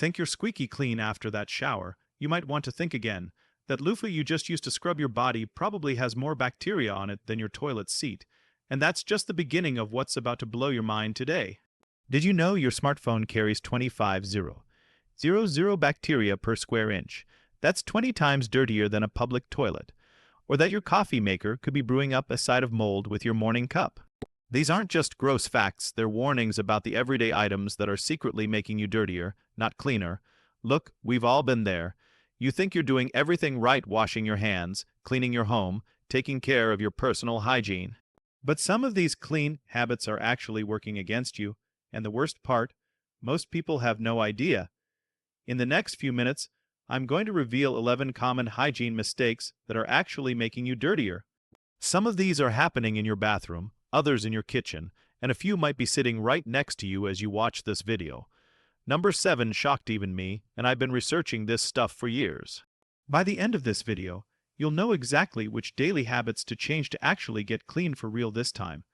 Think you're squeaky clean after that shower, you might want to think again. That loofah you just used to scrub your body probably has more bacteria on it than your toilet seat. And that's just the beginning of what's about to blow your mind today. Did you know your smartphone carries 25,000 bacteria per square inch? That's 20 times dirtier than a public toilet. Or that your coffee maker could be brewing up a side of mold with your morning cup. These aren't just gross facts, they're warnings about the everyday items that are secretly making you dirtier, not cleaner. Look, we've all been there. You think you're doing everything right, washing your hands, cleaning your home, taking care of your personal hygiene. But some of these clean habits are actually working against you, and the worst part, most people have no idea. In the next few minutes, I'm going to reveal 11 common hygiene mistakes that are actually making you dirtier. Some of these are happening in your bathroom, others in your kitchen, and a few might be sitting right next to you as you watch this video. Number 7 shocked even me, and I've been researching this stuff for years. By the end of this video, you'll know exactly which daily habits to change to actually get clean for real this time.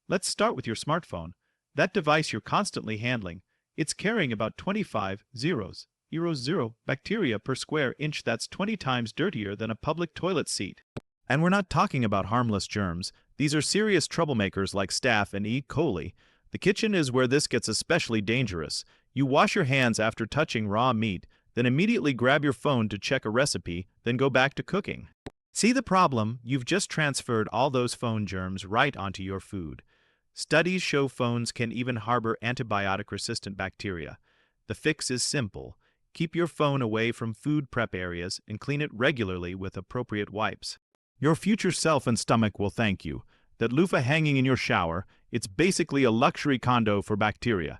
Let's start with your smartphone. That device you're constantly handling, it's carrying about 25,000 bacteria per square inch. That's 20 times dirtier than a public toilet seat. And we're not talking about harmless germs. These are serious troublemakers like staph and E. coli. The kitchen is where this gets especially dangerous. You wash your hands after touching raw meat, then immediately grab your phone to check a recipe, then go back to cooking. See the problem? You've just transferred all those phone germs right onto your food. Studies show phones can even harbor antibiotic-resistant bacteria. The fix is simple. Keep your phone away from food prep areas and clean it regularly with appropriate wipes. Your future self and stomach will thank you. That loofah hanging in your shower, it's basically a luxury condo for bacteria.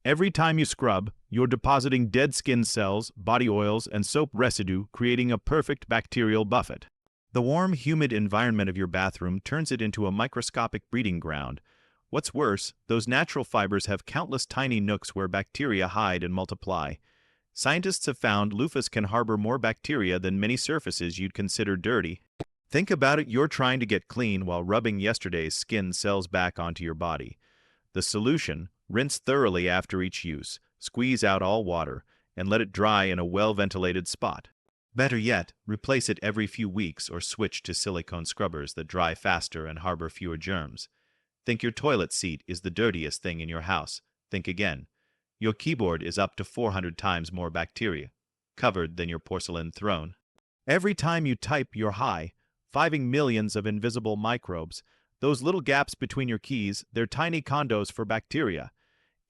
Every time you scrub, you're depositing dead skin cells, body oils, and soap residue, creating a perfect bacterial buffet. The warm, humid environment of your bathroom turns it into a microscopic breeding ground. What's worse, those natural fibers have countless tiny nooks where bacteria hide and multiply. Scientists have found loofahs can harbor more bacteria than many surfaces you'd consider dirty. Think about it, you're trying to get clean while rubbing yesterday's skin cells back onto your body. The solution: rinse thoroughly after each use, squeeze out all water, and let it dry in a well-ventilated spot. Better yet, replace it every few weeks or switch to silicone scrubbers that dry faster and harbor fewer germs. Think your toilet seat is the dirtiest thing in your house. Think again. Your keyboard is up to 400 times more bacteria covered than your porcelain throne. Every time you type, you're high-fiving millions of invisible microbes. Those little gaps between your keys, they're tiny condos for bacteria.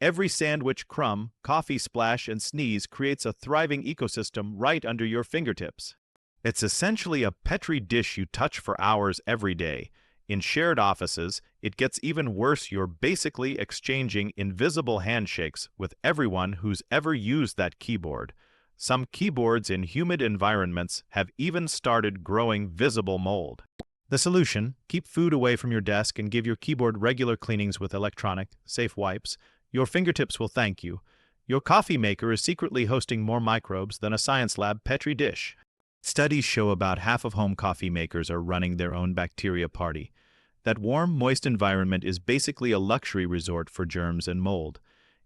Every sandwich crumb, coffee splash, and sneeze creates a thriving ecosystem right under your fingertips. It's essentially a petri dish you touch for hours every day. In shared offices, it gets even worse. You're basically exchanging invisible handshakes with everyone who's ever used that keyboard. Some keyboards in humid environments have even started growing visible mold. The solution: keep food away from your desk and give your keyboard regular cleanings with electronic, safe wipes. Your fingertips will thank you. Your coffee maker is secretly hosting more microbes than a science lab petri dish. Studies show about half of home coffee makers are running their own bacteria party. That warm, moist environment is basically a luxury resort for germs and mold.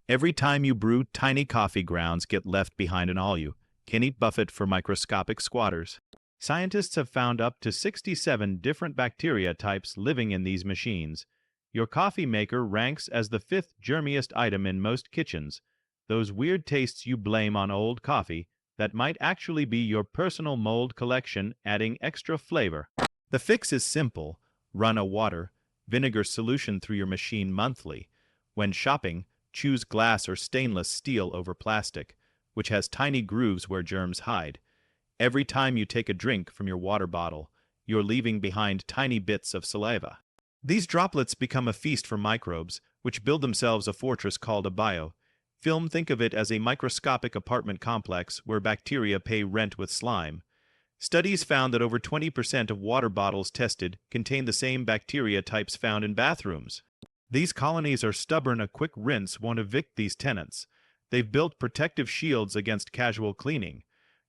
Every time you brew, tiny coffee grounds get left behind in all you can eat buffet for microscopic squatters. Scientists have found up to 67 different bacteria types living in these machines. Your coffee maker ranks as the 5th germiest item in most kitchens. Those weird tastes you blame on old coffee, that might actually be your personal mold collection adding extra flavor. The fix is simple. Run a water, vinegar solution through your machine monthly. When shopping, choose glass or stainless steel over plastic, which has tiny grooves where germs hide. Every time you take a drink from your water bottle, you're leaving behind tiny bits of saliva. These droplets become a feast for microbes, which build themselves a fortress called a biofilm. Think of it as a microscopic apartment complex where bacteria pay rent with slime. Studies found that over 20% of water bottles tested contain the same bacteria types found in bathrooms. These colonies are stubborn. A quick rinse won't evict these tenants. They've built protective shields against casual cleaning.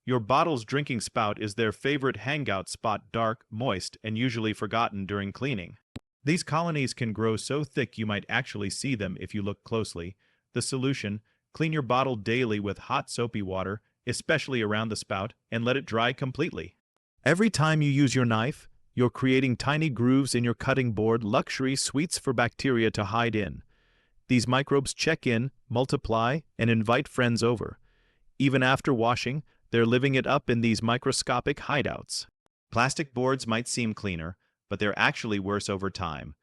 Your bottle's drinking spout is their favorite hangout spot, dark, moist, and usually forgotten during cleaning. These colonies can grow so thick you might actually see them if you look closely. The solution: Clean your bottle daily with hot soapy water, especially around the spout, and let it dry completely. Every time you use your knife, you're creating tiny grooves in your cutting board, luxury suites for bacteria to hide in. These microbes check in, multiply, and invite friends over. Even after washing, they're living it up in these microscopic hideouts. Plastic boards might seem cleaner, but they're actually worse over time.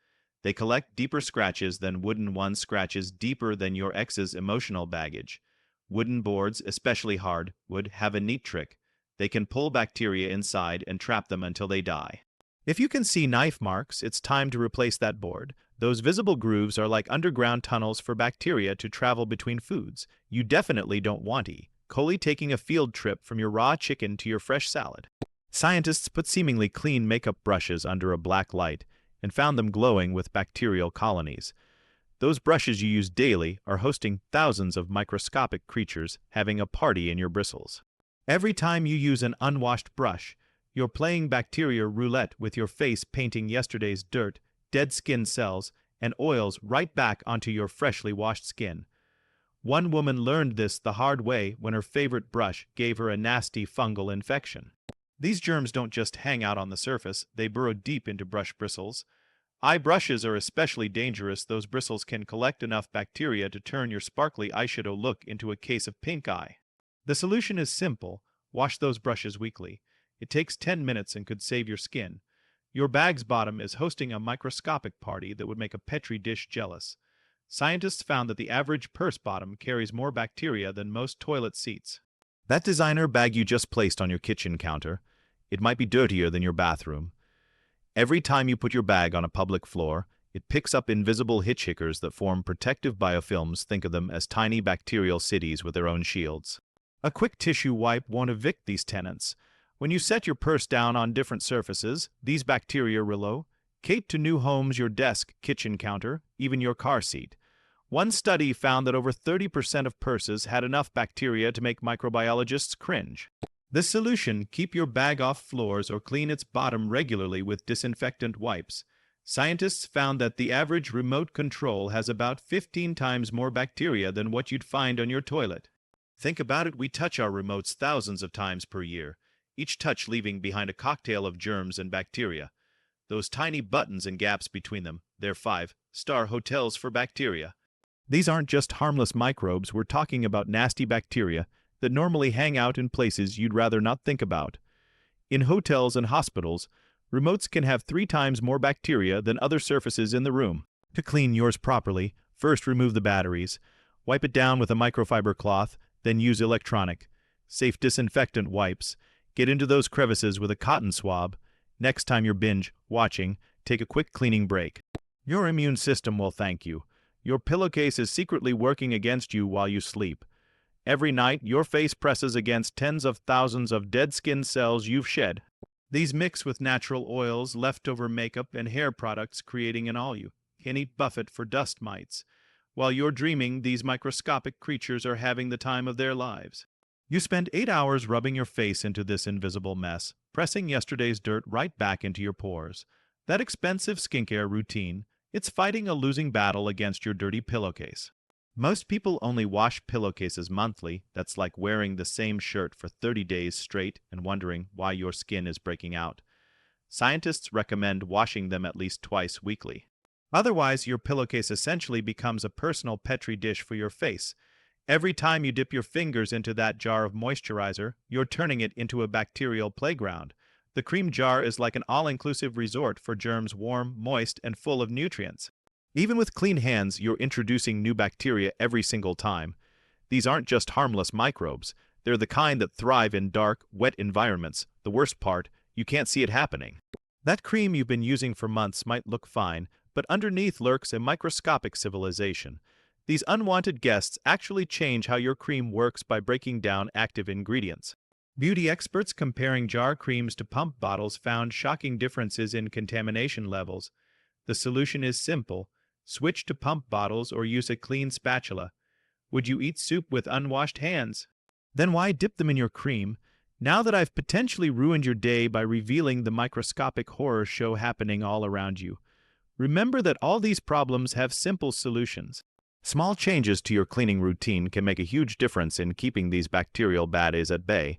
They collect deeper scratches than wooden ones, scratches deeper than your ex's emotional baggage. Wooden boards, especially hardwood, have a neat trick. They can pull bacteria inside and trap them until they die. If you can see knife marks, it's time to replace that board. Those visible grooves are like underground tunnels for bacteria to travel between foods. You definitely don't want E. coli taking a field trip from your raw chicken to your fresh salad. Scientists put seemingly clean makeup brushes under a black light and found them glowing with bacterial colonies. Those brushes you use daily are hosting thousands of microscopic creatures having a party in your bristles. Every time you use an unwashed brush, you're playing bacteria roulette with your face, painting yesterday's dirt, dead skin cells, and oils right back onto your freshly washed skin. One woman learned this the hard way when her favorite brush gave her a nasty fungal infection. These germs don't just hang out on the surface, they burrow deep into brush bristles. Eye brushes are especially dangerous. Those bristles can collect enough bacteria to turn your sparkly eyeshadow look into a case of pink eye. The solution is simple. Wash those brushes weekly. It takes 10 minutes and could save your skin. Your bag's bottom is hosting a microscopic party that would make a Petri dish jealous. Scientists found that the average purse bottom carries more bacteria than most toilet seats. That designer bag you just placed on your kitchen counter, it might be dirtier than your bathroom. Every time you put your bag on a public floor, it picks up invisible hitchhickers that form protective biofilms. Think of them as tiny bacterial cities with their own shields. A quick tissue wipe won't evict these tenants. When you set your purse down on different surfaces, these bacteria relocate to new homes: your desk, kitchen counter, even your car seat. One study found that over 30% of purses had enough bacteria to make microbiologists cringe. This solution: keep your bag off floors or clean its bottom regularly with disinfectant wipes. Scientists found that the average remote control has about 15 times more bacteria than what you'd find on your toilet. Think about it, we touch our remotes thousands of times per year, each touch leaving behind a cocktail of germs and bacteria. Those tiny buttons and gaps between them, they're 5-star hotels for bacteria. These aren't just harmless microbes, we're talking about nasty bacteria that normally hang out in places you'd rather not think about. In hotels and hospitals, remotes can have 3 times more bacteria than other surfaces in the room. To clean yours properly, first remove the batteries, wipe it down with a microfiber cloth, then use electronic, safe disinfectant wipes. Get into those crevices with a cotton swab. Next time you're binge watching, take a quick cleaning break. Your immune system will thank you. Your pillowcase is secretly working against you while you sleep. Every night, your face presses against tens of thousands of dead skin cells you've shed. These mix with natural oils, leftover makeup, and hair products, creating an all-you-can-eat buffet for dust mites. While you're dreaming, these microscopic creatures are having the time of their lives. You spend 8 hours rubbing your face into this invisible mess, pressing yesterday's dirt right back into your pores. That expensive skincare routine, it's fighting a losing battle against your dirty pillowcase. Most people only wash pillowcases monthly. That's like wearing the same shirt for 30 days straight and wondering why your skin is breaking out. Scientists recommend washing them at least twice weekly. Otherwise, your pillowcase essentially becomes a personal Petri dish for your face. Every time you dip your fingers into that jar of moisturizer, you're turning it into a bacterial playground. The cream jar is like an all-inclusive resort for germs, warm, moist, and full of nutrients. Even with clean hands, you're introducing new bacteria every single time. These aren't just harmless microbes. They're the kind that thrive in dark, wet environments. The worst part, you can't see it happening. That cream you've been using for months might look fine, but underneath lurks a microscopic civilization. These unwanted guests actually change how your cream works by breaking down active ingredients. Beauty experts comparing jar creams to pump bottles found shocking differences in contamination levels. The solution is simple. Switch to pump bottles or use a clean spatula. Would you eat soup with unwashed hands? Then why dip them in your cream? Now that I've potentially ruined your day by revealing the microscopic horror show happening all around you, remember that all these problems have simple solutions. Small changes to your cleaning routine can make a huge difference in keeping these bacterial baddies at bay.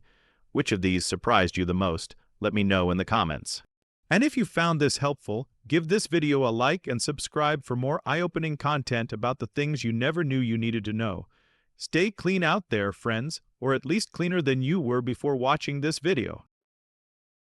Which of these surprised you the most? Let me know in the comments. And if you found this helpful, give this video a like and subscribe for more eye-opening content about the things you never knew you needed to know. Stay clean out there, friends, or at least cleaner than you were before watching this video.